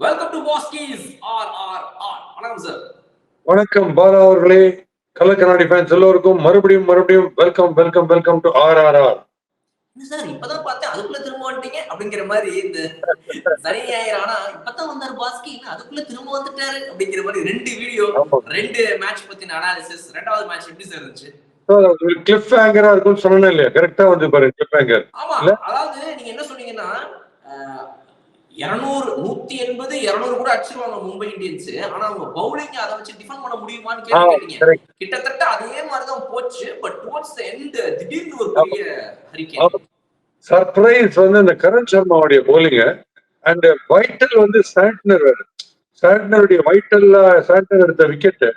Welcome to பாஸ்கீஸ் RRR. வணக்கம் sir. வணக்கம் பாலா அவர்களே, கலக்கநாடி ஃபேன்ஸ் எல்லோருக்கும் மறுபடியும் வெல்கம் டு RRR. சார் இப்பதான் பார்த்தேன் அதுக்குள்ள திரும்ப வந்துட்டீங்க அப்படிங்கிற மாதிரி இந்த சனி ஞாயிறு ஆனா இப்பதான் வந்தாரு பாஸ்கி அதுக்குள்ள திரும்ப வந்துட்டாரு அப்படிங்கிற மாதிரி ரெண்டு வீடியோ, ரெண்டு மேட்ச் பத்தின அனாலிசிஸ். ரெண்டாவது மேட்ச் எப்படி சார் இருந்துச்சு? கிளிஃப் ஹேங்கரா இருக்கும்னு சொன்னேன் இல்லையா, கரெக்டா வந்து பாருங்க கிளிஃப் ஹேங்கர். ஆமா, அதாவது நீங்க என்ன சொன்னீங்கன்னா 200 180 200 கூட அடிச்சிருவாங்க மும்பை இந்தியன்ஸ். ஆனா அவங்க பவுலிங் அதை வச்சு டிஃபெண்ட் பண்ண முடியுமான்னு கேட்டீங்க. கிட்டத்தட்ட அதே மாதிரிதான் போச்சு. பட் டுவர்ட்ஸ் தி எண்ட் திடீர்னு ஒரு பெரிய ஹரிகேன் சர்ப்ரைஸ் வந்து இந்த கரண் சர்மாவுடைய பவுலிங் அண்ட் வைட்டல் வந்து சாண்ட்னருடைய சாண்ட்னர் எடுத்த விக்கெட்,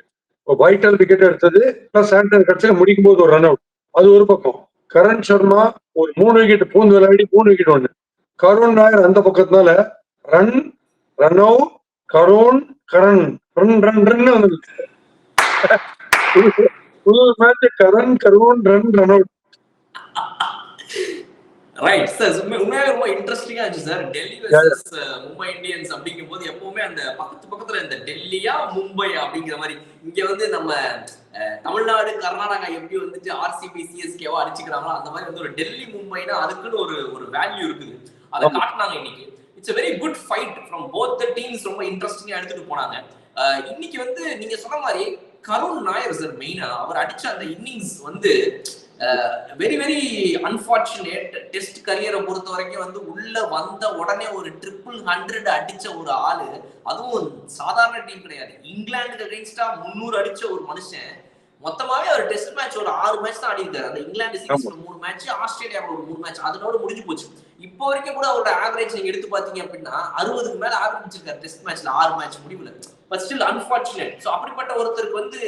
வைட்டல் விக்கெட் எடுத்தது பிளஸ் சாண்ட்னர் கட்சியில முடிக்கும் போது ஒரு ரன் அவுட். அது ஒரு பக்கம். கரண் சர்மா ஒரு 3 விக்கெட் பூந்து விளையாடி 3 விக்கெட் ஒண்ணு. கருண் நாயர் அந்த பக்கத்தினால run out Karun match run out. Right sir, உண்மையாவே ரொம்ப இன்ட்ரெஸ்டிங்கா இருந்துச்சு sir. Delhi versus Mumbai Indians அப்படிங்கும் போது எப்பவுமே அந்த பக்கத்துல இந்த டெல்லியா மும்பை அப்படிங்கிற மாதிரி, இங்க வந்து நம்ம தமிழ்நாடு கர்நாடகா எப்படி வந்துட்டு RCB CSKவா அடிச்சுக்கிறாங்களோ அந்த மாதிரி வந்து ஒரு டெல்லி மும்பைனா அதுக்குன்னு ஒரு வேல்யூ இருக்குது. அதை காட்டினாங்க இன்னைக்கு. It's a very good fight from both the teams. ரொம்ப இன்ட்ரெஸ்டிங்கா எடுத்துட்டு போனாங்க. இன்னைக்கு வந்து நீங்க சொன்ன மாதிரி கருண் நாயர் சார் மெயினா அவர் அடிச்ச அந்த இன்னிங்ஸ் வந்து வெரி வெரி அன்பார்ச்சுனேட். டெஸ்ட் கரியரை பொறுத்த வரைக்கும் வந்து உள்ள வந்த உடனே ஒரு 100 அடிச்ச ஒரு ஆளு, அதுவும் சாதாரண டீம் கிடையாது. இங்கிலாந்துக்கு அகைன்ஸ்டா 300 அடிச்ச ஒரு மனுஷன். மொத்தமாவே அவர் டெஸ்ட் மேட்ச் ஒரு 6 மேட்ச் தான் ஆடி இருக்காரு. அந்த இங்கிலாந்து சீரீஸ்ல 3 மேட்ச், ஆஸ்திரேலியாவோட ஒரு 3 மேட்ச், அதனோட முடிஞ்சு போச்சு. இப்போ வரைக்கும் கூட அவரோட ஆவரேஜ் நீங்க எடுத்து பாத்தீங்க அப்படின்னா 60க்கு மேல ஆவரேஜ் இருக்காரு டெஸ்ட் மேட்ச்ல 6 மேட்ச் முடிவுல. But still unfortunate. சோ அப்படிப்பட்ட ஒருத்தருக்கு வந்து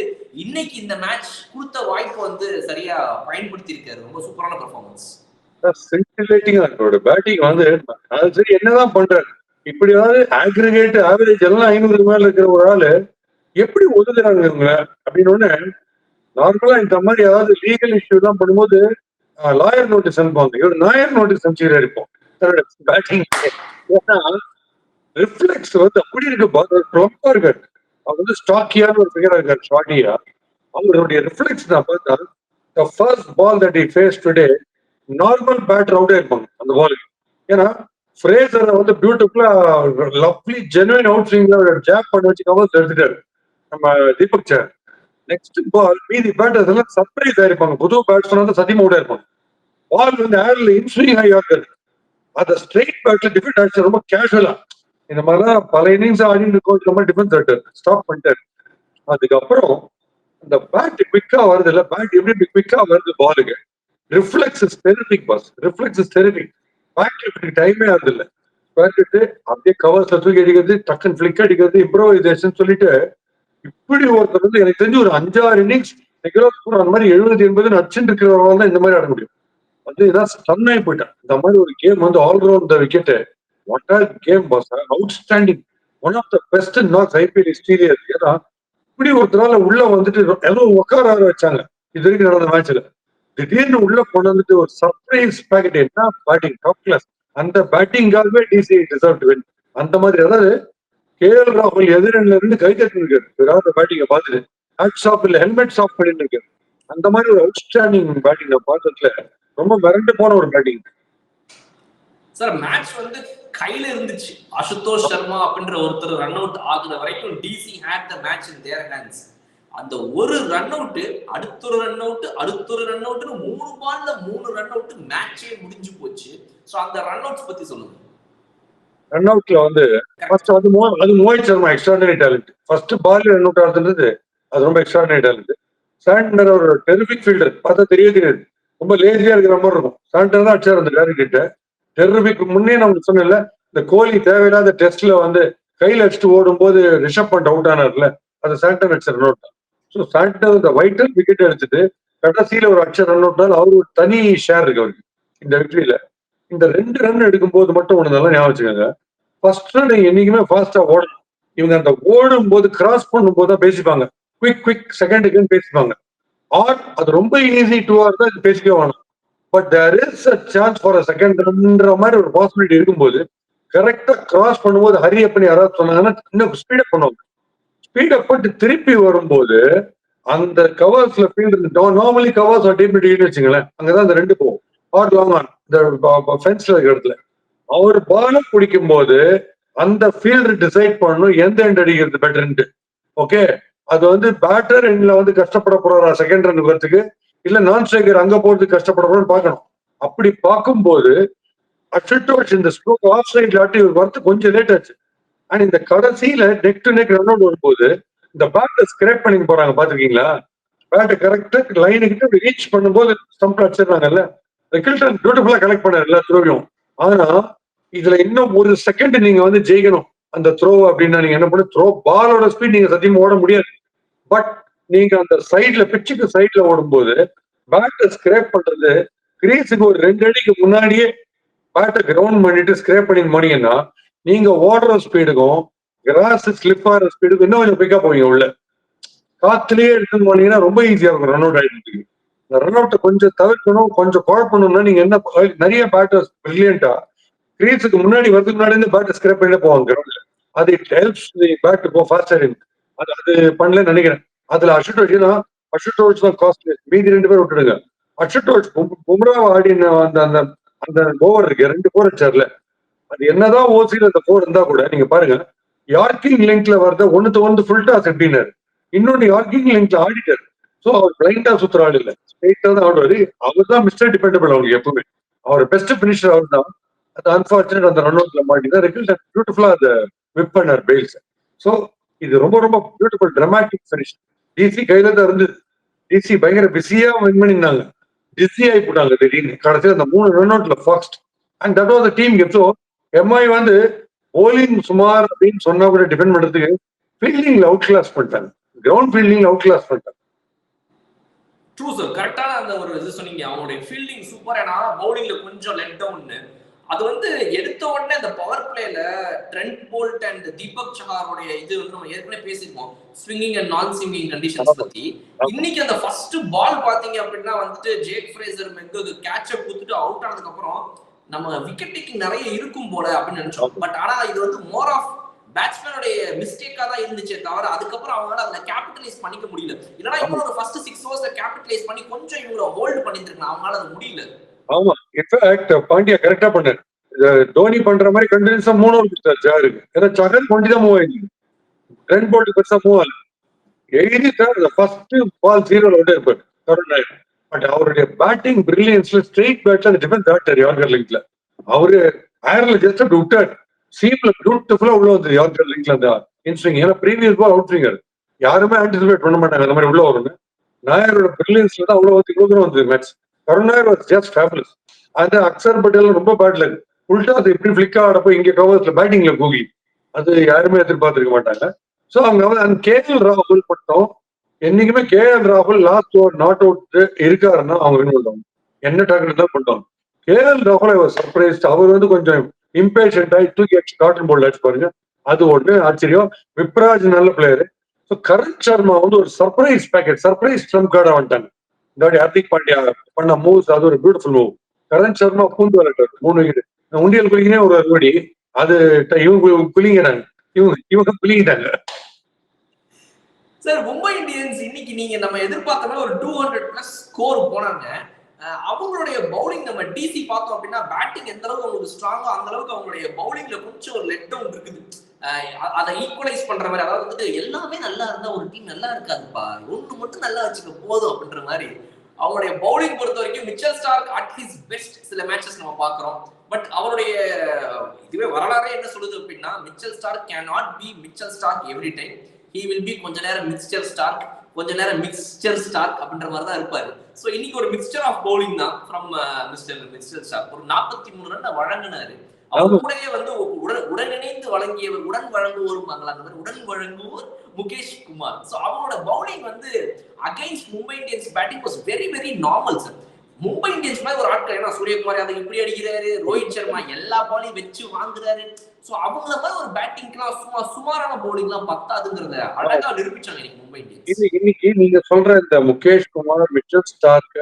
இன்னைக்கு இந்த மேட்ச் கொடுத்த வாய்ப்பு வந்து சரியா பயன்படுத்தி இருக்காரு. ரொம்ப சூப்பரான பெர்ஃபார்மன்ஸ். சின்சிலேட்டிங்கா இருக்கு பேட்டிங் வந்து. அது சரி, என்னதான் பண்றாரு இப்படியாவது ஆக்ரிகேட் ஆவரேஜ் எல்லாம் 500 மேல இருக்கிற ஒரு ஆளு எப்படி ஒதுக்குறாங்க இவங்க அப்படின்னு. நார்மலா இந்த மாதிரி ஏதாவது லீகல் இஷ்யூ தான் பண்ணும்போது லாயர் நோட்டீஸ் அனுப்புவாங்க. இவர் நாயர் நோட்டீஸ் அனுப்பிச்சுக்கிறாரு இப்போ பேட்டிங். ஏன்னா ரிஃப்ளெக்ஸ் வந்து அப்படி இருக்கு, ரொம்ப இருக்காரு. அவர் வந்து ஸ்டாக்கியான ஒரு பிகரா இருக்காரு, ஷார்ட்டியா. அவருடைய ரிஃப்ளெக்ஸ் நான் பார்த்தா the first ball that he faced today, normal batter அவுட்டே இருப்பாங்க அந்த பாலுக்கு. ஏன்னா ஃப்ரேசரை வந்து பியூட்டிஃபுல்லா லவ்லி ஜெனுவின் அவுட் ஸ்விங்ல ஜாப் பண்ணி வச்சு கவர்ஸ் எடுத்துட்டாரு நம்ம தீபக் சார். நெக்ஸ்ட் பால் மீதி பேட்டர்ஸ் எல்லாம் சர்ப்ரைஸ் ஆயிருப்பாங்க. புது பேட்ஸ்மேன் வந்து சத்தியமா அவுட் ஆயிருப்பாங்க. பால் வந்து ஏர்ல இன்ஸ்விங் ஆகி இருக்காரு. அந்த ஸ்ட்ரெயிட் பேட்ல டிஃபெண்ட் ஆச்சு ரொம்ப கேஷுவலா. இந்த மாதிரிதான் பல இன்னிங்ஸ் ஆடிட்டு கோச் ரொம்ப டிஃபென்ஸ் ஆட்டாரு, ஸ்டாப் பண்ணிட்டாரு. அதுக்கப்புறம் அந்த பேட் குவிக்கா வருது இல்ல, பேட் எப்படி குவிக்கா வருது பாலுக்கு. Reflex is terrific boss, reflex is terrific. Bat டைமே ஆகுது இல்ல, பேட்டு அப்படியே கவர்ஸ்ல தூக்கி அடிக்கிறது, டக்குன்னு பிளிக் அடிக்கிறது, இம்ப்ரோவைசேஷன் சொல்லிட்டு இப்படி ஒருத்தர் வந்து எனக்கு தெரிஞ்சு ஒரு 5-6 இன்னிங்ஸ் அந்த மாதிரி 70-80 நச்சுன்னு இருக்கிறவங்க தான் இந்த மாதிரி ஆட முடியும். வந்து இதான் ஸ்டன் ஆகி போயிட்டான். இந்த மாதிரி ஒரு கேம் வந்து allround wicket. What a game boss, outstanding, one of the best in நார்த் IPL ஹிஸ்டரி. ஏன்னா இப்படி ஒருத்தரால உள்ள வந்துட்டு ஏதோ உட்கார வச்சாங்க இது வரைக்கும் நடந்த மேட்ச்ல. திடீர்னு உள்ள கொண்டு வந்துட்டு ஒரு சர்ப்ரைஸ் பேக்கெட். என்ன பேட்டிங், டாப் கிளாஸ். அந்த பேட்டிங்காகவே DC டிசர்வ் டு வின். அந்த மாதிரி அதாவது KL ராகுல் எதிரில இருந்து கை தட்டி இருக்காரு பேட்டிங்க பார்த்துட்டு. ஹேட்ஸ் ஆஃப் இல்ல ஹெல்மெட்ஸ் ஆஃப் பண்ணிட்டு இருக்காரு. அந்த மாதிரி ஒரு அவுட்ஸ்டாண்டிங் பேட்டிங் பார்த்ததுல ரொம்ப மிரண்டு போன ஒரு பேட்டிங் சார். மேட்ச் வந்து கையில இருந்துச்சு. அசுதோஷ் சர்மா அப்படின்ற ஒருத்தர் ரன் அவுட் ஆகுற வரைக்கும் DC had the match in their hands. அந்த ஒரு ரன் அவுட், அடுத்த ரன் அவுட், அடுத்த ரன் அவுட்னு 3 பால்ல 3 ரன் அவுட், மேட்சே முடிஞ்சு போச்சு. சோ அந்த ரன் அவுட்ஸ் பத்தி சொல்லுங்க. ரன் அவுட்ல வந்து அது Mohit Sharma extraordinary talent. First ball run out ஆகுதுன்றது அது ரொம்ப எக்ஸ்ட்ராடனரி டேலண்ட். சாண்டனர் ஒரு டெரிபிக் ஃபீல்டர், பார்த்தா தெரியாது, ரொம்ப லேசியா இருக்கிற மாதிரி இருக்கும். சாண்டனர் தான் அடிச்சார் அந்த டேரக்ட். டெரிபிக் முன்னே நமக்கு சொன்னல, இந்த கோலி தேவையில்லாத டெஸ்ட்ல வந்து கையில் அடிச்சுட்டு ஓடும் போது ரிஷப் பண்ட் அவுட் ஆனார்ல, அது சாண்டனர் அடிச்ச ரன் அவுட் தான். ஸோ சாண்டனர் இந்த வைட்டல் விக்கெட் அடிச்சுட்டு கடைசியில ஒரு அடிச்ச ரன் அவுட் தான். அவரு ஒரு தனி ஷேர் இருக்கு அவருக்கு இந்த வெற்றியில. இந்த 2 ரன் எடுக்கும் போது மட்டும் ஒண்ணு நல்லா ஞாபகம் வச்சுக்கோங்க. ஃபர்ஸ்ட் ரன் என்னைக்குமே ஃபாஸ்டா ஓடணும். இவங்க அந்த ஓடும் போது கிராஸ் பண்ணும் போது தான் பேசிப்பாங்க, குவிக் செகண்டுக்குன்னு பேசிப்பாங்க. ஆர் அது ரொம்ப ஈஸி 2 hours தான் பேசிக்கவே வேணும். But there is a chance for a second ரன்ன்ற மாதிரி ஒரு பாசிபிலிட்டி இருக்கும்போது கரெக்டா கிராஸ் பண்ணும்போது ஹரி பண்ணி யாராவது சொன்னாங்கன்னா இன்னும் ஸ்பீடப் பண்ணுவாங்க. ஸ்பீடப் போட்டு திருப்பி வரும்போது அந்த கவர்ஸ்ல ஃபீல்டு நார்மலி கவர்ஸ் டீப் வச்சுங்களேன், அங்கதான் அந்த ரெண்டு போகும். ஆர் லாங் ஆன் இந்த ஃபென்ஸ்ல இருக்கிற இடத்துல அவர் பால பிடிக்கும் போது அந்த ஃபீல்டு டிசைட் பண்ணணும் எந்த எண்ட் அடிக்கிறது பெட்டர்ன்ட்டு. ஓகே, அது வந்து பேட்டர் எண்ட்ல வந்து கஷ்டப்பட போறாரா செகண்ட் ரன் வரதுக்கு, இல்ல நான் ஸ்ட்ரைக்கர் அங்க போறதுக்கு கஷ்டப்பட போறான்னு பார்க்கணும். அப்படி பார்க்கும்போது அச்சுட்டோஷ் இந்த ஸ்ட்ரோக் ஆஃப் சைட்ல ஆட்டி வரது கொஞ்சம் லேட் ஆச்சு. அண்ட் இந்த கடைசியில neck to neck run out வரும்போது இந்த பேட்டை ஸ்கிரேப் பண்ணி போறாங்க பாத்துருக்கீங்களா? பேட்டை கரெக்டா லைனுக்கிட்ட ரீச் பண்ணும்போது ஸ்டம்ப் அடிச்சிடறாங்கல்ல. கில்டன் பியூட்டிஃபுல்லா கலெக்ட் பண்ணாரு எல்லா த்ரோவையும். ஆனா இதுல இன்னும் ஒரு செகண்ட் நீங்க வந்து ஜெயிக்கணும் அந்த த்ரோ அப்படின்னா நீங்க என்ன பண்ணு, த்ரோ பாலோட ஸ்பீட் நீங்க சத்தியமா ஓட முடியாது. பட் நீங்க அந்த சைட்ல பிச்சுக்கு சைட்ல ஓடும்போது பேட்டை ஸ்கிரேப் பண்றது கிரீஸுக்கு ஒரு 2 அடிக்கு முன்னாடியே பேட்டை கிரவுண்ட் பண்ணிட்டு ஸ்கிரேப் பண்ணி போனீங்கன்னா நீங்க ஓடுற ஸ்பீடுக்கும் கிராஸ் ஸ்லிப் ஆகிற ஸ்பீடுக்கும் இன்னும் கொஞ்சம் பிக்கப் போவீங்க உள்ள. காத்துலயே எடுத்துன்னு போனீங்கன்னா ரொம்ப ஈஸியா இருக்கும் ரன் அவுட் ஆயிடுறதுக்கு. இந்த ரன் அவுட்டை கொஞ்சம் தவிர்க்கணும், கொஞ்சம் குழப்பணும்னா நீங்க என்ன நிறைய பேட்டர்ஸ் பிரில்லியண்டா கிரீஸுக்கு முன்னாடி வரதுக்கு முன்னாடி இந்த பேட்டை ஸ்கிரேப் பண்ணிட்டு போவாங்க கிரவுண்ட்ல. அது it helps the bat to go faster in. அது பண்ணலன்னு நினைக்கிறேன். அதுல அஷுட்டோஷ் தான் காஸ்ட்லி. மீதி 2 பேர் விட்டுடுங்க. அஷுட்டோஷ் பும்ரா ஆடின அந்த அந்த அந்த ஓவர் இருக்கு 2 போர் அடிச்சார்ல. அது என்னதான் ஓசியில அந்த போர் இருந்தா கூட நீங்க பாருங்க, யார்கிங் லிங்க்ல வரத ஒன்னு ஃபுல் டாஸ் எப்படின்னாரு, இன்னொன்னு யார்கிங் லிங்க்ல ஆடிட்டாரு. சோ அவர் பிளைண்டா சுத்துற ஆள் இல்ல, ஸ்ட்ரெயிட்டா தான் ஆடுவாரு. அவர் தான் மிஸ்டர் டிபெண்டபிள் அவருக்கு எப்பவுமே. அவர் பெஸ்ட் பினிஷர் அவர் தான். அது அன்பார்ச்சுனேட் அந்த ரன் அவுட்ல மாட்டிதான் ரெக்கில்டன் பியூட்டிஃபுல்லா அதை விப் பண்ணார் பெயில்ஸ். சோ இது ரொம்ப ரொம்ப பியூட்டிஃபுல் டிராமாட்டிக் ஃபினிஷ். டிசி கையில தான் இருந்தது. டிசி பயங்கர பிஸியா வின் பண்ணிருந்தாங்க. பிஸி ஆகி போட்டாங்க திடீர்னு கடைசியில் அந்த 3 ரன் அவுட்ல fast. And that was the team game. So MI வந்து போலிங் சுமார் அப்படின்னு சொன்னா கூட டிபெண்ட் பண்றதுக்கு ஃபீல்டிங்ல அவுட் கிளாஸ் பண்ணிட்டாங்க. கிரவுண்ட் ஃபீல்டிங்ல அவுட் கிளாஸ் பண்ணிட்டாங்க. ட்ரூ சார், கரெக்டான அந்த ஒரு இது சொன்னீங்க. அவங்களுடைய ஃபீல்டிங் சூப்பர். ஏன்னா பவுலிங்ல கொஞ்சம் லெட் டவுன். அது வந்து எடுத்த உடனே அந்த பவர் பிளேல ட்ரெண்ட் போல்ட் அண்ட் தீபக் சஹாரோடைய இது வந்து நம்ம ஏற்கனவே பேசிருக்கோம், swinging and non swinging conditions பத்தி. இன்னைக்கு அந்த ஃபர்ஸ்ட் பால் பாத்தீங்க அப்படின்னா வந்துட்டு ஜேக் ஃப்ரேசர் மெக்கு கேட்ச கொடுத்துட்டு அவுட் ஆனதுக்கு அப்புறம் நம்ம விக்கெட் டேக்கிங் நிறைய இருக்கும் போல அப்படின்னு நினைச்சோம். பட் ஆனா இது வந்து மோர் ஆஃப் பேட்ஸ்மேனுடைய மிஸ்டேக்கா தான் இருந்துச்சே தவிர அதுக்கப்புறம் அவங்களால அதுல கேபிட்டலைஸ் பண்ணிக்க முடியல. இல்லைன்னா இவங்க ஒரு ஃபர்ஸ்ட் 6 ஓவர்ஸ்ல கேபிட்டலைஸ் பண்ணி கொஞ்சம் இவங்களை ஹோல்ட் பண்ணிட்டு இருக்காங்க, அவங்களால அது முடியல. ஆமா, இன்ஃபேக்ட் பாண்டியா கரெக்டா பண்ணாரு. தோனி பண்ற மாதிரி கண்டினியூஸா 3 ஓவர் கொடுத்தாரு ஜாருக்கு. ஏன்னா சகன் கொண்டு தான் மூவ் ஆயிருக்கு, ட்ரெண்ட் போல்ட் பெருசா மூவ் ஆகல. எழுதிட்டார் ஃபர்ஸ்ட் பால் 0 விட்டு இருப்பாரு கருண் நாயர். பட் அவருடைய பேட்டிங் பிரில்லியன்ஸ்ல ஸ்ட்ரெயிட் பேட்ல அந்த டிஃபென்ஸ் ஆக்டர் யார்கர் லிங்க்ல அவரு ஏர்ல ஜஸ்ட் அப்படி விட்டார். சீப்ல பியூட்டிஃபுல்லா உள்ள வந்து யார்கர் லிங்க்ல அந்த இன்ஸ்விங். ஏன்னா ப்ரீவியஸ் பால் அவுட் ஸ்விங்கர் யாருமே ஆன்டிசிபேட் பண்ண மாட்டாங்க அந்த மாதிரி உள்ள வரும்னு. நாயரோட பிரில்லியன்ஸ்ல தான் அவ்வளவு வந்து இவ்வளவு தூரம் வந்தது match. Karun Nair was just fabulous. அந்த அக்சர் பட்டேல் ரொம்ப பேட்ல உள்டா அது எப்படி பிளிக் ஆடப்போ இங்க கவர்ஸ்ல பேட்டிங்ல கூகி அது யாருமே எதிர்பார்த்திருக்க மாட்டாங்க. சோ அவங்க அந்த கேஎல் ராகுல் மட்டும் என்னைக்குமே கேஎல் ராகுல் லாஸ்ட் ஓவர் நாட் அவுட் இருக்காருன்னா அவங்க வின் பண்ணுவாங்க. என்ன டார்கெட் தான் பண்ணுவாங்க. கேஎல் ராகுல் அவர் சர்ப்ரைஸ். அவர் வந்து கொஞ்சம் இம்பேஷண்ட் ஆகி தூக்கி காட்டன் போர்டில் அடிச்சு பாருங்க, அது ஒண்ணு ஆச்சரியம். விப்ராஜ் நல்ல பிளேயரு. ஸோ கரண் சர்மா வந்து ஒரு சர்ப்ரைஸ் பேக்கெட், சர்ப்ரைஸ் ட்ரம்ப் கார்டா வந்துட்டாங்க. இந்த வாட்டி ஹார்திக் பாண்டியா பண்ண மூவ்ஸ் அது ஒரு பியூட்டிஃபுல் மூவ். கரண் சர்மா பூந்து வரட்டார் 3 விக்கெட். உண்டியல் குளிக்கினே ஒரு அறுபடி அது இவங்க குளிங்கிறாங்க, இவங்க குளிக்கிட்டாங்க. சார் மும்பை இந்தியன்ஸ் இன்னைக்கு நீங்க நம்ம எதிர்பார்த்த மாதிரி ஒரு 200+ ஸ்கோர் போனாங்க. அவங்களுடைய பவுலிங் நம்ம டிசி பார்த்தோம் அப்படின்னா பேட்டிங் எந்த அளவுக்கு அவங்களுக்கு ஸ்ட்ராங்கோ அந்த அளவுக்கு அவங்களுடைய பவுலிங்ல கொஞ்சம் ஒரு லெட் டவுன் இருக்குது. அதை ஈக்குவலைஸ் பண்ற மாதிரி, அதாவது வந்து எல்லாமே நல்லா இருந்தா ஒரு டீம் நல்லா இருக்காதுப்பா, ஒன்று மட்டும் நல்லா வச்சுக்க போதும் அப்படின்ற மாதிரி அவங்களுடைய பவுலிங் பொறுத்த வரைக்கும் Mitchell Stark at his best சில மேட்சஸ் நம்ம பார்க்கிறோம். பட் அவருடைய இதுவே வரலாறே என்ன சொல்லுது அப்படின்னா Mitchell Stark can not be Mitchell Stark every time. He will be கொஞ்ச நேரம் மிக்சர் ஸ்டார்க், கொஞ்ச நேரம் மிக்சர் ஸ்டார்க் அப்படின்ற மாதிரி தான் இருப்பாரு. ஸோ இன்னைக்கு ஒரு மிக்சர் ஆஃப் பவுலிங் தான் ஃப்ரம் மிஸ்டர் ஸ்டார்க். ஒரு 43 ரன் வழங்கினாரு. அவர் கூடயே வந்து உடனிணைந்து வழங்கியவர், உடன் வழங்குவோரும் அந்த மாதிரி உடன் வழங்குவோர் முகேஷ் குமார். ஸோ அவங்களோட பவுலிங் வந்து against Mumbai Indians batting was very very normal sir. Mumbai Indians மாதிரி ஒரு ஆட்கள், ஏன்னா சூரியகுமார் யாதவ் இப்படி அடிக்கிறாரு, ரோஹித் சர்மா எல்லா பாலையும் வச்சு வாங்குறாரு. சோ அவங்கள மாதிரி ஒரு பேட்டிங்லாம் சுமாரான பவுலிங்லாம் பத்தாதுங்கிறத அழகா நிரூபிச்சாங்க இன்னைக்கு மும்பை இந்தியன்ஸ். இன்னைக்கு நீங்க சொல்ற இந்த முகேஷ் குமார், மிச்சல் ஸ்டார்க்,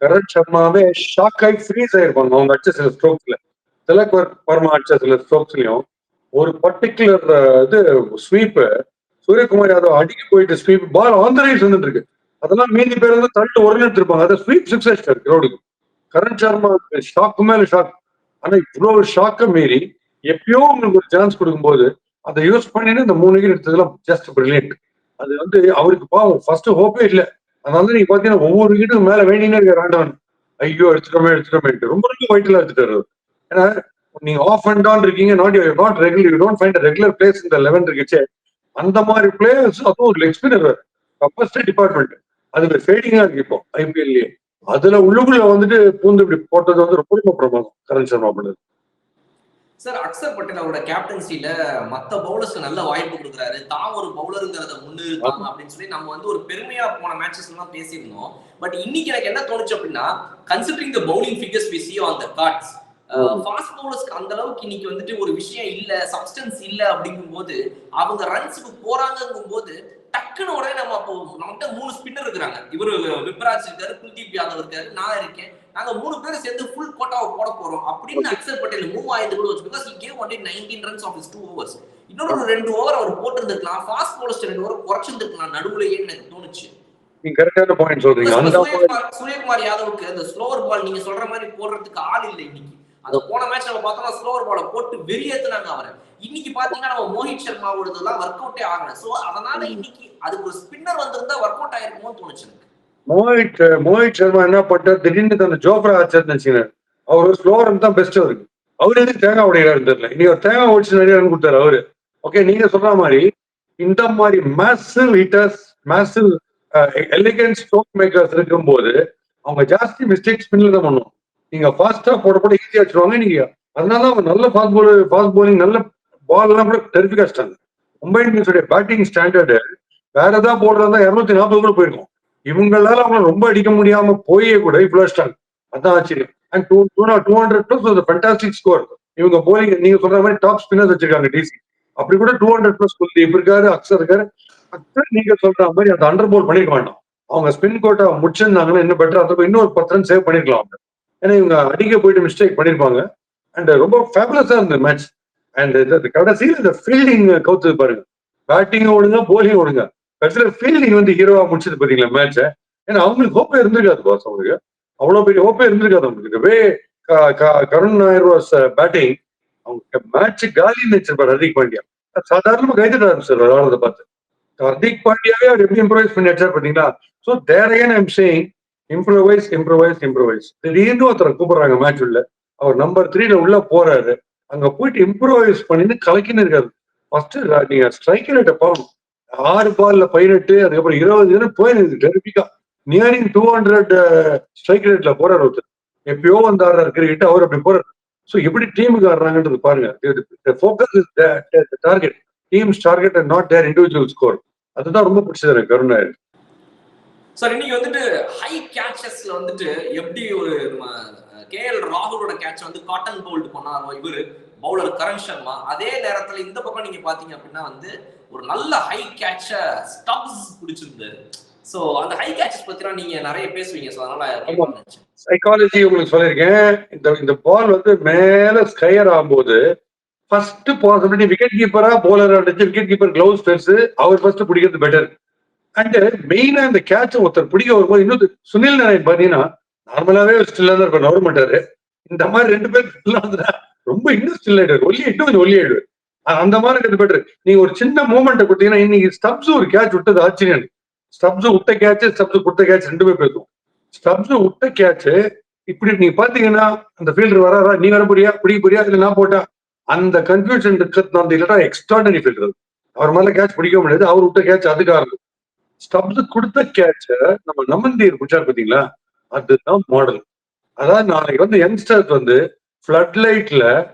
கரண் சர்மாவே ஷாக் ஆகி ஃப்ரீஸ் ஆயிருப்பாங்க அவங்க அடிச்ச சில ஸ்ட்ரோக்ஸ்ல. திலக் வர்மா அடிச்ச சில ஸ்ட்ரோக்ஸ்லயும் ஒரு பர்டிகுலர் இது ஸ்வீப் சூரியகுமார் யாதவ் அடிக்க போயிட்டு sweep ball on the rise வந்துட்டு இருக்கு. அதெல்லாம் மீதி பேர் வந்து தள்ளிட்டு ஒரு எடுத்திருப்பாங்க. அதை ஸ்வீப் சிக்ஸ் அடிச்சாரு கிரௌடுக்கு. கரண் சர்மா ஷாக்கு மேல ஷாக். ஆனா இவ்வளவு ஷாக்க மீறி எப்பயோ உங்களுக்கு ஒரு சான்ஸ் கொடுக்கும்போது அதை யூஸ் பண்ணிட்டு இந்த 3 விக்கெட் எடுத்ததுலாம் ஜஸ்ட் பிரில்லியன்ட். அது வந்து அவருக்கு பாவம் ஃபர்ஸ்ட் ஹோப்பே இல்ல. அதனால நீங்க பாத்தீங்கன்னா ஒவ்வொரு விக்கெட்டுக்கும் மேல வேண்டினே இருக்க ஆண்டவன். ஐயோ எடுத்துட்டோமே ரொம்ப ரொம்ப வைட்டலா எடுத்துட்டாரு. ஏன்னா நீங்க ஆஃப் அண்ட் ஆன் இருக்கீங்க, not regular, you don't find regular place இந்த 11 இருக்குச்சு. அந்த மாதிரி பிளேயர்ஸ் அதுவும் ஒரு லெக் ஸ்பின்னர் கப்பஸ்ட் டிபார்ட்மெண்ட். அது ஃபேடிங்கா இருக்கு இப்போ ஐபிஎல்லே. அதுல உள்ளுக்குள்ள வந்துட்டு பூந்து இப்படி போட்டது வந்து ரொம்ப ரொம்ப பிரமாதம் கரண் சர்மா பண்ணது. சார் அக்சர் பட்டேல் அவரோட கேப்டன்சில மத்த பவுலர்ஸ்க்கு நல்ல வாய்ப்பு கொடுக்குறாரு, தான் ஒரு பவுலருங்கிறத முன்னிறுத்தாம அப்படின்னு சொல்லி நம்ம வந்து ஒரு பெருமையா போன மேட்சஸ் எல்லாம் பேசியிருந்தோம். பட் இன்னைக்கு எனக்கு என்ன தோணுச்சு அப்படின்னா, considering the bowling figures we see on the cards, fast பவுலர்ஸ்க்கு அந்த அளவுக்கு இன்னைக்கு வந்துட்டு ஒரு விஷயம் இல்ல, சப்ஸ்டன்ஸ் இல்ல அப்படிங்கும் போது அவங்க ரன்ஸுக்கு போறாங்கும் போது டக்குன்னு உடனே நம்ம அப்போ நம்மகிட்ட 3 ஸ்பின்னர் இருக்கிறாங்க. இவரு விப்ராஜ் இருக்காரு, குல்தீப் யாதவ் இருக்காரு, நான் இருக்கேன். நாங்க 3 பேரும் சேர்ந்து ஃபுல் கோட்டாவை போட போறோம் அப்படின்னு அக்சர் பட்டேல் மூவ் ஆயிருந்து கூட வச்சு, because he gave only 19 runs of his 2 overs. இன்னொரு 2 ஓவர் அவர் போட்டிருந்திருக்கலாம், ஃபாஸ்ட் பவுலர்ஸ் 2 ஓவர் குறைச்சிருந்திருக்கலாம் நடுவுலயே எனக்கு தோணுச்சு. நீங்க கரெக்டான பாயிண்ட் சொல்றீங்க. சூரியகுமார் யாதவுக்கு அந்த ஸ்லோவர் பால் நீங்க சொல்ற மாதிரி போடுறதுக்கு ஆள் இல்லை இன்னைக்கு. அந்த போன மேட்ச் நம்ம பார்த்தோம்னா ஸ்லோவர் பாலை போட்டு வெறியேத்துனாங்க அவரை. இன்னைக்கு பாத்தீங்கன்னா நம்ம மோஹித் சர்மாவோடதெல்லாம் ஒர்க் அவுட்டே ஆகல. சோ அதனால இன்னைக்கு அதுக்கு ஒரு ஸ்பின்னர் வந்திருந்தா ஒர்க் அவுட் ஆயிருக்குமோன்னு தோணுச்சு எனக்கு. மோஹித் சர்மா என்ன பண்ணார், திடீர்னு அந்த ஜோப்ரா ஆச்சர் நினைச்சுங்க அவர் ஸ்லோவர் தான் பெஸ்ட் அவருக்கு. அவரு எதுக்கு தேங்காய் உடையாரு தெரியல. இன்னைக்கு ஒரு தேங்காய் உடைச்சு நிறைய ரன் கொடுத்தாரு அவரு. ஓகே, நீங்க சொல்ற மாதிரி இந்த மாதிரி massive hitters, massive elegant stroke makers இருக்கும்போது அவங்க ஜாஸ்தி மிஸ்டேக் ஸ்பின்ல தான் பண்ணுவோம். நீங்க ஃபாஸ்டா போட ஈஸியா வச்சிருவாங்க. நீங்க அதனால அவங்க நல்ல ஃபாஸ்ட் போலிங் நல்ல பால் எல்லாம் கூட தெரிவிக்க வச்சிட்டாங்க. மும்பை இந்தியன்ஸுடைய பேட்டிங் ஸ்டாண்டர்டு வேற ஏதாவது போடுறதா 240 கூட போயிருக்கும். இவங்களால அவங்க ரொம்ப அடிக்க முடியாம போயே கூட இவ்வளவு ஸ்டாண்ட். அதான் ஆச்சரியம். And 200+ fantastic score. இவங்க போலிங் நீங்க சொல்ற மாதிரி டாப் ஸ்பின்னர்ஸ் வச்சிருக்காங்க டிசி. அப்படி கூட 200+ குல்தீப் இருக்காரு, அக்சர் இருக்காரு. அக்சர் நீங்க சொல்ற மாதிரி அந்த அண்டர் போல் பண்ணிருக்க வேண்டாம். அவங்க ஸ்பின் கோட்டை முடிச்சிருந்தாங்கன்னா இன்னும் பெட்டர். அந்த இன்னொரு 10 ரன் சேவ் பண்ணிருக்கலாம் அவங்க. ஏன்னா இவங்க அடிக்க போயிட்டு மிஸ்டேக் பண்ணிருப்பாங்க. அண்ட் ரொம்ப ஃபேபுலஸா இருந்த மேட்ச். அண்ட் கடைசியில் இந்த ஃபீல்டிங் கவுத்து பாருங்க. பேட்டிங் ஓடுங்க, போலிங் ஓடுங்க. கடைசியில் ஃபீல்டிங் வந்து ஹீரோவா முடிச்சது பாத்தீங்களா மேட்ச. ஏன்னா அவங்களுக்கு ஹோப்பே இருந்திருக்காது பாஸ். அவங்களுக்கு அவ்வளவு பெரிய ஹோப்பே இருந்திருக்காது அவங்களுக்கு. வே கருண் நாயர் வாஸ் பேட்டிங். அவங்க மேட்ச் காலின்னு வச்சிருப்பாரு ஹர்திக் பாண்டியா. சாதாரணமா கைதுட்டாரு சார் விளையாடுறத பார்த்து. ஹர்திக் பாண்டியாவே அவர் எப்படி இம்ப்ரவைஸ் பண்ணி வச்சார் பாத்தீங்களா. So there again I'm saying improvise. திடீர்னு ஒருத்தரை கூப்பிடுறாங்க மேட்ச் உள்ள. அவர் நம்பர் 3ல உள்ள போறாரு. அங்க போயிட்டு இம்ப்ரவைஸ் பண்ணிட்டு கலக்கின்னு இருக்காரு. ஃபர்ஸ்ட் நீங்க ஸ்ட்ரைக் ரேட்டை பாருங்க. 6 பால்ல 18, அதுக்கப்புறம் 20 போயிருக்கு டெரிபிக்கா. நியரிங் 200 ஸ்ட்ரைக் ரேட்ல போறாரு ஒருத்தர். எப்பயோ வந்து ஆடுறாரு கிரிக்கெட், அவர் அப்படி போறாரு. ஸோ எப்படி டீமுக்கு ஆடுறாங்கன்றது பாருங்க. Focus is target, teams target and not there individual score. அதுதான் ரொம்ப பிடிச்சது எனக்கு கருண் நாயர். சார் இன்னைக்கு வந்துட்டு ஹை கேச்சஸ்ல வந்துட்டு எப்படி ஒரு கேஎல் ராகுலோட கேட்ச் வந்து காட்டன் போல்ட் பண்ணாரோ இவரு பவுலர் கரண் சர்மா, அதே நேரத்துல இந்த பக்கம் நீங்க பாத்தீங்க அப்படின்னா வந்து ஒரு நல்ல ஹை கேட்ச ஸ்டப்ஸ் பிடிச்சிருந்தாரு. சோ அந்த ஹை கேட்சஸ் பத்தினா நீங்க நிறைய பேசுவீங்க. சோ அதனால சைக்காலஜி உங்களுக்கு சொல்லியிருக்கேன். இந்த பால் வந்து மேல ஸ்கையர் ஆகும்போது ஃபர்ஸ்ட் பாசிபிலிட்டி விக்கெட் கீப்பரா போலர் அடிச்சு விக்கெட் கீப்பர் கிளவுஸ் பெருசு, அவர் ஃபர்ஸ்ட் பிடிக்கிறது பெட்டர். அண்ட் மெயினா இந்த கேட்ச ஒருத்தர் பிடிக்க வரும்போது இன்னொரு சுனில் நாராயண் பாத்தீங்கன்னா நார்மலாவே ஸ்டில்லா தான் இருப்பார், நவர மாட்டாரு. இந்த மாதிரி 2 பேர் ரொம்ப இன்னும் ஸ்டில் ஆயிடுவார், இன்னும் கொஞ்சம் ஒல்லி ஆயிடுவார். அந்த மாதிரி இருக்கிறது பெட்டர். நீங்க ஒரு சின்ன மூமெண்ட் கொடுத்தீங்கன்னா இன்னைக்கு ஸ்டப்ஸ் ஒரு கேட்ச் விட்டது ஆச்சரியம். ஸ்டப்ஸ் விட்ட கேட்ச், ஸ்டப்ஸ் கொடுத்த கேட்ச் 2 பேசும். ஸ்டப்ஸ் விட்ட கேட்ச் இப்படி நீங்க பாத்தீங்கன்னா அந்த ஃபீல்டர் வராரா, நீ வர போறியா, பிடிக்க போறியா, இல்ல நான் போட்டா, அந்த கன்ஃபியூஷன் இருக்கிறது இல்லட்டா எக்ஸ்ட்ராடனரி ஃபீல்டர். அவர் மேல கேட்ச் பிடிக்க முடியாது, அவர் விட்ட கேட்ச் அதுக்காக இருக்கும். ஸ்டப்ஸ் கொடுத்த கேட்ச நம்ம நமந்தீர் பிடிச்சார் பாத்தீங்களா, அதுதான் மாடல். அதாவது நாளைக்கு வந்து யங்ஸ்டர்ஸ் வந்து ஃபிளட் லைட்ல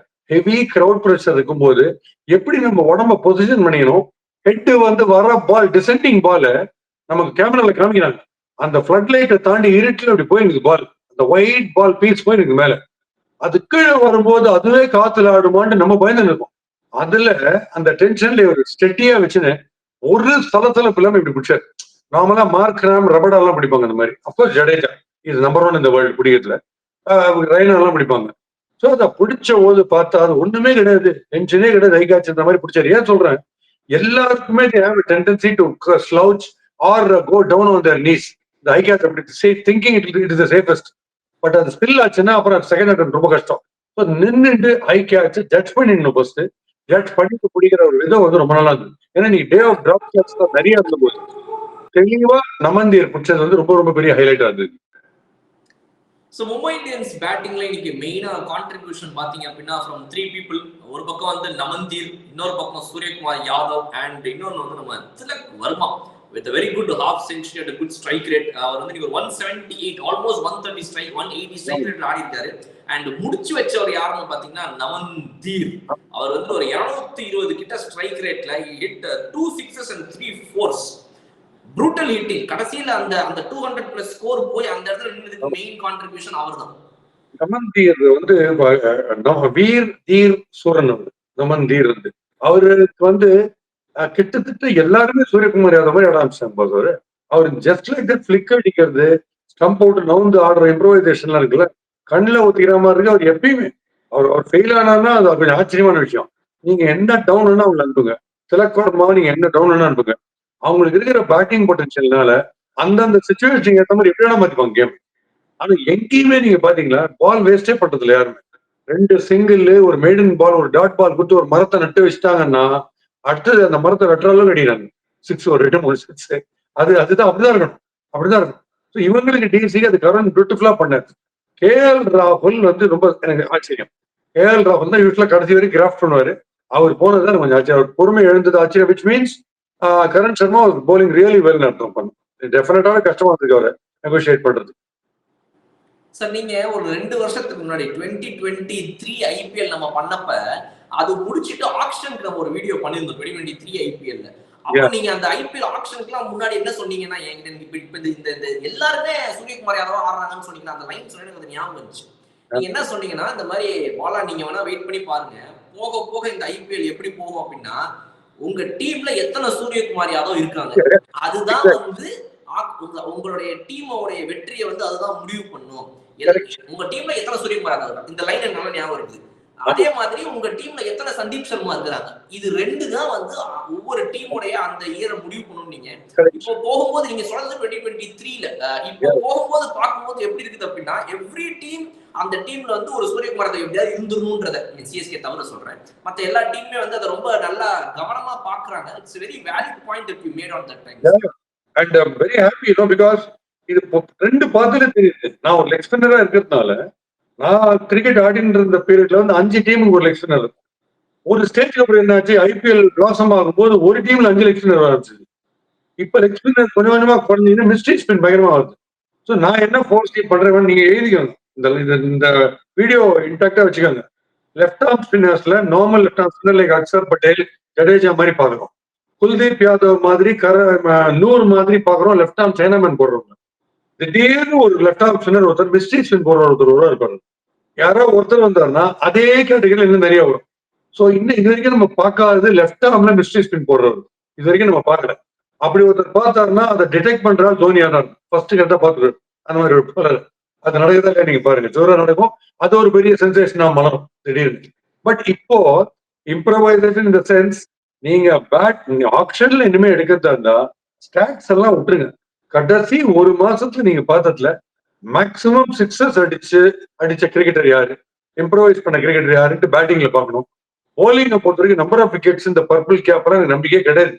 ஹெவி கிரவுட் பிரஷர் இருக்கும்போது எப்படி நம்ம உடம்ப பொசிஷன் பண்ணிக்கணும். ஹெட் வந்து வர பால் டிசெண்டிங் பால நமக்கு கேமரால காமிக்கிறாங்க. அந்த ஃபிளட் லைட்டை தாண்டி இருட்டுல அப்படி போயிருக்கு பால், அந்த ஒயிட் பால் பீஸ் போயிருக்கு மேல. அது கீழே வரும்போது அதுவே காத்துல ஆடுமான்னு நம்ம பயந்து இருக்கோம். அதுல அந்த டென்ஷன்ல ஒரு ஸ்டெட்டியா வச்சுன்னு ஒரு சலசலப்பு இல்லாம இப்படி பிடிச்சாரு. நார்மலா மார்க் ராம், ரபடா எல்லாம் பிடிப்பாங்க அந்த மாதிரி. அப்கோர்ஸ் ஜடேஜா இஸ் நம்பர் 1 இந்த வேர்ல்டு பிடிக்கிறதுல. ரெய்னா எல்லாம் பிடிப்பாங்க. சோ அதை பிடிச்ச போது பார்த்தா அது ஒண்ணுமே கிடையாது, டென்ஷனே கிடையாது, ஹை கேட்ச் இந்த மாதிரி பிடிச்சாரு. ஏன் சொல்றேன், எல்லாருக்குமே tendency to slouch or go down on their knees. இந்த ஹை கேட்ச் அப்படி thinking it is safest. But அது ஸ்பில் ஆச்சுன்னா அப்புறம் செகண்ட் அட்டம் ரொம்ப கஷ்டம். ஸோ நின்றுட்டு ஹை கேட்ச் ஜட்ஜ் பண்ணிடணும் ஃபர்ஸ்ட். ஜட்ஜ் பண்ணிட்டு பிடிக்கிற ஒரு விதம் வந்து ரொம்ப நல்லா இருந்தது. ஏன்னா நீ டே ஆஃப் டிராப் கேட்ச் தான் நிறைய இருந்த போது தெளிவா நமந்தீர் பிடிச்சது வந்து ரொம்ப ரொம்ப பெரிய ஹைலைட்டா இருந்தது. ஸோ மும்பை இந்தியன்ஸ் பேட்டிங்ல இன்னைக்கு மெயினா கான்ட்ரிபியூஷன் பாத்தீங்க அப்படின்னா ஃப்ரம் 3 பீப்புள். ஒரு பக்கம் வந்து நமந்தீர், இன்னொரு பக்கம் சூரியகுமார் யாதவ், அண்ட் இன்னொன்று வந்து நம்ம Tilak Verma with a very good half century and a good strike rate. அவர் வந்து நீங்க 178 ஆல்மோஸ்ட் 130 ஸ்ட்ரைக் 180 ஸ்ட்ரைக் ரேட் ஆடி இருக்காரு. அண்ட் முடிச்சு வச்சவர் யாருன்னு பாத்தீங்கன்னா நமந்தீர். அவர் வந்து ஒரு 220 கிட்ட ஸ்ட்ரைக் ரேட்ல hit 2 sixes and 3 force. Brutal hitting. கடைசியில அந்த 200 பிளஸ் ஸ்கோர் போய் அந்த இடத்துல நின்னதுக்கு மெயின் கான்ட்ரிபியூஷன் அவர்தான். நமந்தீர் வந்து வீர் தீர் சூரன் நமந்தீர் வந்து அவருக்கு வந்து கிட்டத்தட்ட எல்லாருமே சூரியகுமார் யாதவ் மாதிரி ஆட ஆரம்பிச்சாங்க. அவர் ஜஸ்ட் லைக் தட் ஃபிளிக் அடிக்கிறது, ஸ்டம்ப் அவுட் நவுந்து ஆடுற இம்ப்ரோவைசேஷன்லாம் இருக்குல்ல, கண்ணில் ஊத்திக்கிற மாதிரி இருக்கு. அவர் எப்பயுமே அவர் ஃபெயில் ஆனார்னா அது கொஞ்சம் ஆச்சரியமான விஷயம். நீங்க என்ன டவுன் வேணா அவங்க அனுப்புங்க, திலக் வர்மாவை நீங்க என்ன டவுன் வேணா அனுப்புங்க, அவங்களுக்கு இருக்கிற பேட்டிங் பொட்டன்ஷியல்னால அந்தந்த சிச்சுவேஷன் ஏற்ற மாதிரி எப்படி வேணா மாத்திப்பாங்க கேம். ஆனா எங்கேயுமே நீங்க பாத்தீங்களா பால் வேஸ்டே பண்றதுல யாருமே. 2 சிங்கிள், ஒரு மெய்டன் பால், ஒரு டாட் பால் கொடுத்து ஒரு மரத்தை நட்டு வச்சுட்டாங்கன்னா அடுத்தது அந்த மரத்தை வெட்டுறாலும் கட்டிடுறாங்க. 6 ஒரு 2 3 6. அதுதான் அப்படிதான் இருக்கணும், அப்படிதான் இருக்கும். ஸோ இவங்களுக்கு டிசி அது கரண்ட் பியூட்டிஃபுல்லா பண்ணாரு. கேஎல் ராகுல் வந்து ரொம்ப எனக்கு ஆச்சரியம். கேஎல் ராகுல் தான் யூஸ்வலா கடைசி வரைக்கும் கிராஃப்ட் பண்ணுவாரு. அவர் போனதுதான் கொஞ்சம் ஆச்சரியம். அவர் பொறுமை எழுந்தது ஆச்சரியம். Which means Karan Sharma bowling really well அர்த்தம் பண்ணும். டெஃபினட்டாவே கஷ்டமா இருக்கு அவரை நெகோசியேட் பண்றது. சார் நீங்க ஒரு 2 வருஷத்துக்கு முன்னாடி 2023 ஐபிஎல் நம்ம பண்ணப்ப அது முடிச்சிட்டு ஆக்ஷனுக்கு நம்ம ஒரு வீடியோ பண்ணிருந்தோம் 2023 ஐபிஎல்ல. அப்ப நீங்க அந்த ஐபிஎல் ஆக்ஷனுக்குலாம் முன்னாடி என்ன சொன்னீங்கன்னா, என்கிட்ட இப்ப இந்த எல்லாருமே சூரியகுமார் யாதவ் ஆடுறாங்கன்னு சொன்னீங்கன்னா அந்த லைன் சொன்னது எனக்கு ஞாபகம் வந்துச்சு. நீங்க என்ன சொன்னீங்கன்னா, இந்த மாதிரி பாலா நீங்க வேணா வெயிட் பண்ணி பாருங்க, போக போக இந்த ஐபிஎல் எப்படி போகும் அப்படின்னா உங்க டீம்ல எத்தனை சூரியகுமார் யாதவ் இருக்காங்க அதுதான் வந்து உங்களுடைய டீமோடைய வெற்றியை வந்து அதுதான் முடிவு பண்ணும். உங்க டீம்ல எத்தனை சூரியகுமார் யாதவ், இந்த லைன் என்னால ஞாபகம் இருக்குது. அதே மாதிரி உங்க டீம்ல எத்தனை சந்தீப் சர்மா இருக்கிறாங்க, இது 2 தான் வந்து ஒவ்வொரு டீமோடைய அந்த இயரை முடிவு பண்ணணும். நீங்க இப்போ போகும்போது நீங்க சொல்றது 2023ல இப்போ போகும்போது பார்க்கும்போது எப்படி இருக்குது அப்படின்னா எவ்ரி டீம் அந்த டீம்ல வந்து ஒரு சூரியகுமார் யாதவ் எப்படியாவது இருந்துருணும்ன்றத சிஎஸ்கே தவிர சொல்றேன். மத்த எல்லா டீமுமே வந்து அதை ரொம்ப நல்லா கவனமா பாக்குறாங்க. It's very valid point that you made on that time. And I am very happy because இது 2 பார்த்துல தெரியுது. நான் ஒரு லெக் ஸ்பின்னரா இருக்கிறதுனால நான் கிரிக்கெட் ஆடிட்டு இருந்த பீரியட்ல வந்து 5 டீமுக்கு ஒரு லெக் ஸ்பின்னர் இருக்கும். ஒரு ஸ்டேஜ்க்கு அப்புறம் என்னாச்சு, ஐபிஎல் பிளாசம் ஆகும்போது ஒரு டீம்ல 5 லெக் ஸ்பின்னர் ஆரம்பிச்சு. இப்ப லெக் ஸ்பின்னர் கொஞ்சம் கொஞ்சமா குறைஞ்சிங்கன்னா மிஸ்ட்ரி ஸ்பின் பயங்கரமா வருது. ஸோ நான் என்ன ஃபோர்ஸ் கீப் பண்றேன் நீங்க எழுதிக்கோங்க, இந்த வீடியோ இன்டாக்டா வச்சுக்கோங்க. லெஃப்ட் ஆர்ம் ஸ்பின்னர்ஸ்ல normal left arm spinner like Axar Patel, Jadeja மாதிரி பாக்குறோம். குல்தீப் யாதவ் மாதிரி நூறு மாதிரி பாக்குறோம். லெஃப்ட் ஆர்ம் சைனாமேன் போடுறோம். திடீர்னு ஒரு லெஃப்ட் ஆர்ம் ஸ்பின்னர் ஒருத்தர் மிஸ்ட்ரி ஸ்பின் போடுற ஒருத்தர் இருப்பாரு. யாரோ ஒருத்தர் வந்தாருன்னா அதே கேட்டகரியில் இன்னும் நிறைய வரும். சோ இன்னும் இது வரைக்கும் நம்ம பார்க்காதது லெஃப்ட் ஆர்ம்ல மிஸ்ட்ரி ஸ்பின் போடுறது. இது வரைக்கும் நம்ம பார்க்கல. அப்படி ஒருத்தர் பார்த்தாருன்னா அதை டிடெக்ட் பண்றாரு தோனி ஆனார். ஃபர்ஸ்ட் கரெக்டா பார்த்துருவாரு. அந்த மாதிரி ஒரு போறாரு. அது நடக்குதா இல்லையா நீங்க பாருங்க, ஜோரா நடக்கும். அது ஒரு பெரிய சென்சேஷனா மலரும் திடீர்னு. பட் இப்போ இம்ப்ரவைசேஷன் இந்த சென்ஸ், நீங்க ஆக்ஷன்ல இனிமே எடுக்கிறதா இருந்தா ஸ்டாட்ஸ் எல்லாம் விட்டுருங்க. கடைசி ஒரு மாசத்துல நீங்க பார்த்ததுல மேக்சிமம் சிக்ஸஸ் அடிச்ச கிரிக்கெட்டர் யாரு, இம்ப்ரோவைஸ் பண்ண கிரிக்கெட்டர் யாருன்னு பேட்டிங்ல பார்க்கணும். போலிங்கை பொறுத்த வரைக்கும் நம்பர் ஆஃப் விக்கெட்ஸ் இந்த பர்பிள் கேப் எனக்கு நம்பிக்கையே கிடையாது.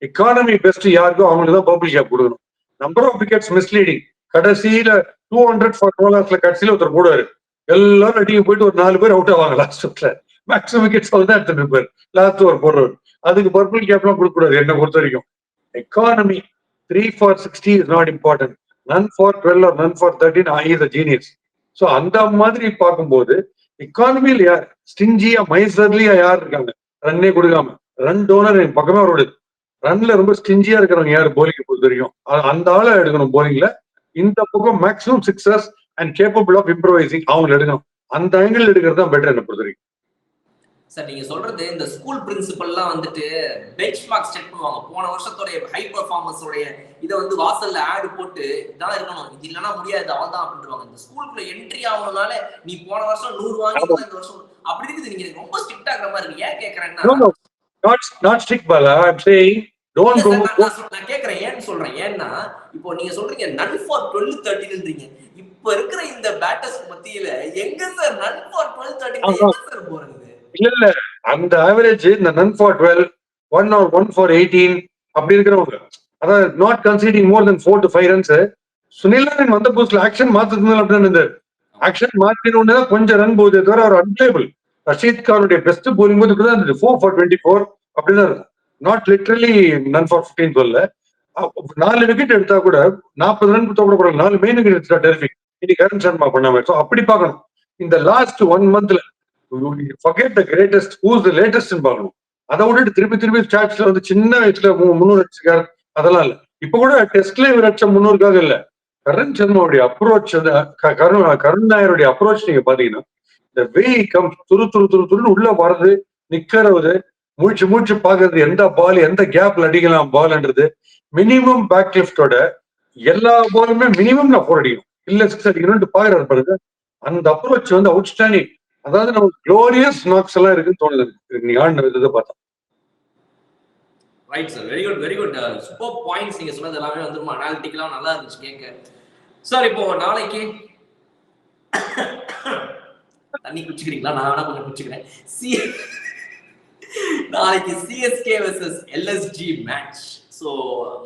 எக்கானமி பெஸ்ட் யாருக்கோ அவங்களுக்கு தான் பர்பிள் கேப் கொடுக்கணும். Number of wickets misleading. கடைசியில 200 ஃபார் டோலர்ஸ்ல கடைசியில ஒருத்தர் போடுவாரு. எல்லாரும் அடிக்க போயிட்டு ஒரு 4 பேர் அவுட் ஆவாங்க லாஸ்ட் ஓவர்ல. மேக்ஸிமம் விக்கெட்ஸ் தான் எடுத்துட்டு இருப்பாரு லாஸ்ட் ஓவர் போடுறவர். அதுக்கு பர்பிள் கேப் எல்லாம் கொடுக்க கூடாது என்ன பொறுத்த வரைக்கும். Economy 3 for 60 is not important. None for 12 or none for 13, he is a genius. So அந்த மாதிரி பார்க்கும்போது எக்கானமியில் யார் ஸ்டிஞ்சியா மைசர்லியா யார் இருக்காங்க, ரன்னே கொடுக்காம. ரன் டோனர் என் பக்கமே அவரோட ரன்ல ரொம்ப ஸ்டிஞ்சியா இருக்கிறவங்க யார் போலிங் பொறுத்த வரைக்கும். அந்த ஆளை எடுக்கணும் போலிங்ல. இந்த பக்கம் maximum sixers and capable of improvising அவங்க எடுக்கணும். அந்த ஆங்கிள் எடுக்கிறது தான் பெட்டர் என்ன பொறுத்த வரைக்கும். சார் நீங்க சொல்றது இந்த ஸ்கூல் பிரின்சிபல்லாம் வந்துட்டு பெஞ்ச் மார்க் செக் பண்ணுவாங்க. போன வருஷத்தோட ஹை பெர்ஃபார்மன்ஸ் உடைய இதை வந்து வாசல்ல ஆடு போட்டு இதான் இருக்கணும், இது இல்லைன்னா முடியாது அவள்தான் அப்படின்றாங்க. இந்த ஸ்கூலுக்குள்ள என்ட்ரி ஆகணும்னால நீ போன வருஷம் 100 வாங்கிருந்தா இந்த வருஷம் அப்படி இருக்குது. நீங்க ரொம்ப ஸ்ட்ரிக்ட் ஆகுற மாதிரி இருக்கு. ஏன் கேட்கறேன்னா not strict Bala, I'm saying don't promote. நான் கேட்கறேன் ஏன்னு சொல்றேன். ஏன்னா இப்போ நீங்க சொல்றீங்க நன் ஃபார் 12 13ன்றீங்க. இப்ப இருக்கிற இந்த பேட்டர்ஸ் மத்தியில எங்க சார் நன் ஃபார் 12 13 எங்க சார் போறது? இல்ல அந்த ஆவரேஜ் இந்த நன் ஃபார் 12 1 or 1 for 18 அப்படி இருக்கிறவங்க, அதாவது not கன்சீடிங் more then 4 to 5 runs. Sunil Narayan வந்த போஸ்ட்ல ஆக்ஷன் மாத்துறது அப்படின்னு இருந்தாரு. ஆக்ஷன் மாத்தினோட கொஞ்சம் ரன் போதே தவிர அவர் அன்பிளேபிள். ரஷீத் கானுடைய பெஸ்ட் போலிங் போது இப்படிதான் இருந்தது, 4 for 24 அப்படிதான் இருக்கும். நாட் லிட்டரலி நன் ஃபார் 15 சொல்ல. 4 விக்கெட் எடுத்தா கூட 40 ரன் கொடுத்தா கூட 4 மெயின் விக்கெட் எடுத்தா டெரிஃபிக். இன்னைக்கு கரண் சர்மா பண்ணாம. ஸோ அப்படி பார்க்கணும். இந்த last 1 monthல forget the greatest, who's the latest ன்னு பார்க்கணும். அதை விட்டுட்டு திருப்பி ஸ்டாட்ஸ்ல வந்து சின்ன வயசுல 300 அடிச்சுக்கார் அதெல்லாம் இல்ல. இப்ப கூட டெஸ்ட்ல இவர் அடிச்ச 300க்காக இல்ல, கரண் சர்மாவுடைய அப்ரோச், கருண் நாயருடைய அப்ரோச் நீங்க பாத்தீங்கன்னா இந்த வே கம் துருன்னு உள்ள வர்றது, நிக்கிறது, மூச்சு பாக்குறது, எந்த பால் எந்த கேப்ல அடிக்கலாம் பால்ன்றது, மினிமம் பேக் லிஃப்டோட எல்லா பாலுமே மினிமம் நான் 4 அடிக்கணும் இல்ல 6 அடிக்கணும்னு பாக்குறாரு பாருங்க. அந்த அப்ரோச் வந்து அவுட்ஸ்டாண்டிங். அதாவது நம்ம குளோரியஸ் நாக்ஸ் எல்லாம் இருக்குன்னு தோணுது நீங்க ஆடின விதத்தை பார்த்தா. Right sir, very good very good. Super points நீங்க சொன்னது எல்லாமே வந்து ரொம்ப அனாலிட்டிக்கலா நல்லா இருந்துச்சு கேட்க. சார் இப்போ நாளைக்கு தண்ணி குடிச்சுக்கிறீங்களா? நான் வேணா கொஞ்சம் குடிச்சுக்கிறேன். நாளைக்கு CSK versus LSG match. So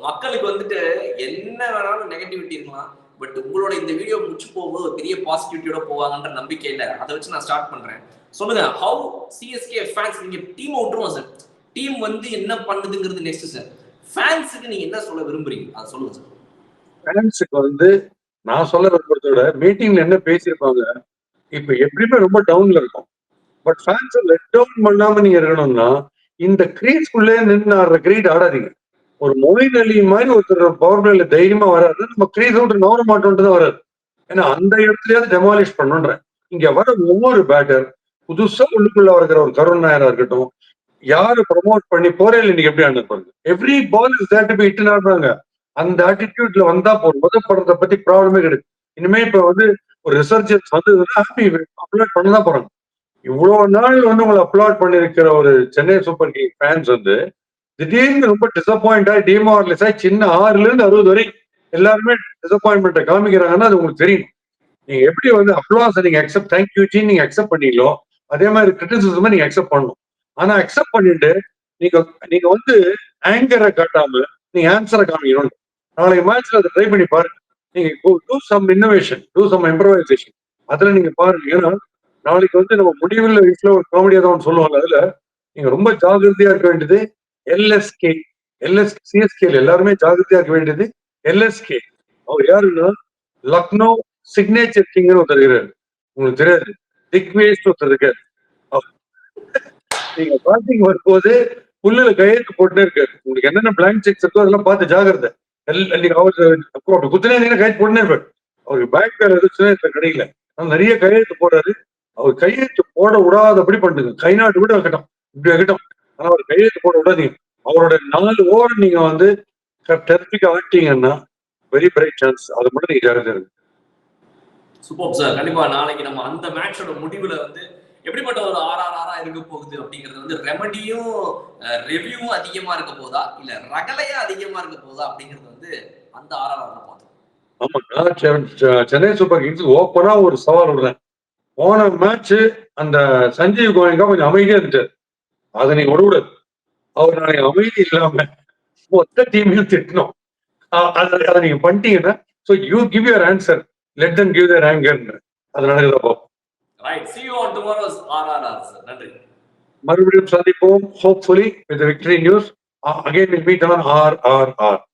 மக்களுக்கு வந்துட்டு என்ன வேணாலும் நெகட்டிவிட்டி இருக்கலாம், பட் உங்களோட இந்த வீடியோ முடிச்சு போகும்போது ஒரு பெரிய பாசிட்டிவிட்டியோட போவாங்கன்ற நம்பிக்கை இல்லை. அதை வச்சு நான் ஸ்டார்ட் பண்றேன். சொல்லுங்க, ஹவு சிஎஸ்கே ஃபேன்ஸ், நீங்க டீம் விட்டுருவோம் சார், டீம் வந்து என்ன பண்ணுதுங்கிறது நெக்ஸ்ட் சார். ஃபேன்ஸுக்கு நீங்க என்ன சொல்ல விரும்புறீங்க அதை சொல்லுங்க சார். ஃபேன்ஸுக்கு வந்து நான் சொல்ல விரும்புறதோட மீட்டிங்ல என்ன பேசியிருப்பாங்க, இப்ப எப்படியுமே ரொம்ப டவுன்ல இருக்கும். பட் ஃபேன்ஸை லெட் டவுன் பண்ணாம நீங்க இருக்கணும்னா இந்த கிரீட்ஸ்குள்ளே நின்று ஆடுற கிரீட் ஆடாதீங்க. ஒரு மொயின் அலி மாதிரி ஒருத்தர் பவர் பிளேல தைரியமா வராது, நம்ம கிரீஸ் விட்டு நவர மாட்டோம்ட்டு தான் வராது. ஏன்னா அந்த இடத்துலயாவது டெமாலிஷ் பண்ணுன்றேன். இங்க வர ஒவ்வொரு பேட்டர் புதுசா உள்ளுக்குள்ள வருகிற ஒரு கருண் நாயரா இருக்கட்டும், யாரு ப்ரமோட் பண்ணி போறேன் இன்னைக்கு எப்படி ஆடுறாங்க, every ball is that to be ஹிட்னு ஆடுறாங்க. அந்த ஆட்டிடியூட்ல வந்தா போதும். முதப்படுறத பத்தி ப்ராப்ளமே கிடையாது. இனிமே இப்ப வந்து ஒரு ரிசர்ச்சர்ஸ் வந்து அப்லோட் பண்ணதான் போறாங்க. இவ்வளவு நாள் வந்து உங்களை அப்லோட் பண்ணிருக்கிற ஒரு சென்னை சூப்பர் கிங் ஃபேன்ஸ் வந்து திடீர்னு ரொம்ப டிசப்பாயிண்ட் ஆகி டிமாரலைஸ் ஆகி சின்ன 6ல இருந்து 60 வரை எல்லாருமே டிசப்பாயின்மெண்ட்டை காமிக்கிறாங்கன்னா அது உங்களுக்கு தெரியும். நீங்க எப்படி வந்து அப்ளாஸ் நீங்க அக்செப்ட் தேங்க்யூ ஜி நீங்க அக்செப்ட் பண்ணீங்களோ அதே மாதிரி கிரிட்டிசிசம் நீங்க அக்செப்ட் பண்ணணும். ஆனா அக்செப்ட் பண்ணிட்டு நீங்க நீங்க வந்து ஆங்கரை காட்டாம நீங்க ஆன்சரை காமிக்கணும். நாளைக்கு மேட்ச்ல அதை ட்ரை பண்ணி பாருங்க. நீங்க do some innovation, do some improvisation, அதுல நீங்க பாருங்க. ஏன்னா நாளைக்கு வந்து நம்ம முடிவில் வீட்டுல ஒரு காமெடியா தான் சொல்லுவாங்க. அதுல நீங்க ரொம்ப ஜாகிரதையா இருக்க வேண்டியது எல்எஸ்கே, சிஎஸ்கேல எல்லாருமே ஜாகிரதையா இருக்க வேண்டியது எல்எஸ்கே. அவர் யாருன்னா லக்னோ சிக்னேச்சர் கிங்னு ஒருத்தர் இருக்காரு, உங்களுக்கு தெரியாது, திக்வேஷ் ஒருத்தர் இருக்காரு. நீங்க பேட்டிங் வரும்போது புல்லுல கையெழுத்து போட்டுட்டே இருக்காரு. உங்களுக்கு என்னென்ன பிளாங்க் செக்ஸ் இருக்கோ அதெல்லாம் பார்த்து ஜாகிரதை. அவரு குத்துனே கையெழுத்து போட்டுனே இருப்பாரு. அவருக்கு பேக் பேர் எதுச்சுன்னா கிடைக்கல, நிறைய கையெழுத்து போடுறாரு. அவர் கையெழுத்து போட விடாதபடி பண்ணுங்க. கை நாட்டு கூட வைக்கட்டும், இப்படி வைக்கட்டும், ஆனா அவர் கையெழுத்து போட விடாதீங்க. அவரோட 4 ஓவர் நீங்க வந்து டெரிஃபிக் ஆகிட்டீங்கன்னா வெரி பிரைட் சான்ஸ். அது மட்டும் நீங்க ஜாகிரதை இருக்கு. Super sir. கண்டிப்பா நாளைக்கு நம்ம அந்த மேட்சோட முடிவுல வந்து எப்படிப்பட்ட ஒரு ஆர்ஆர்ஆரா இருக்க போகுது அப்படிங்கிறது வந்து ரெமடியும் ரிவ்யூவும் அதிகமா இருக்க போதா இல்ல ரகலையா அதிகமா இருக்க போதா அப்படிங்கிறது வந்து அந்த ஆர்ஆர்ஆர் பார்த்தோம். ஆமா, நான் சென்னை சூப்பர் கிங்ஸ் ஓப்பனா ஒரு சவால் விடுறேன். போன மேட்ச் அந்த சஞ்சீவ் கோயங்கா கொஞ்சம் அமைதியா இருந்துட்டார், அதை நீங்க விடக்கூடாது. அவர் நாளைக்கு அமைதி இல்லாம மொத்த டீமையும் திட்டணும். அதை நீங்க பண்ணிட்டீங்கன்னா so you give your answer, let them give their anger. அது நடக்குதா பார்ப்போம். Right, see you on tomorrow's RRR sir. நன்றி. மறுபடியும் சந்திப்போம், hopefully with the victory news. Again we'll meet on RRR.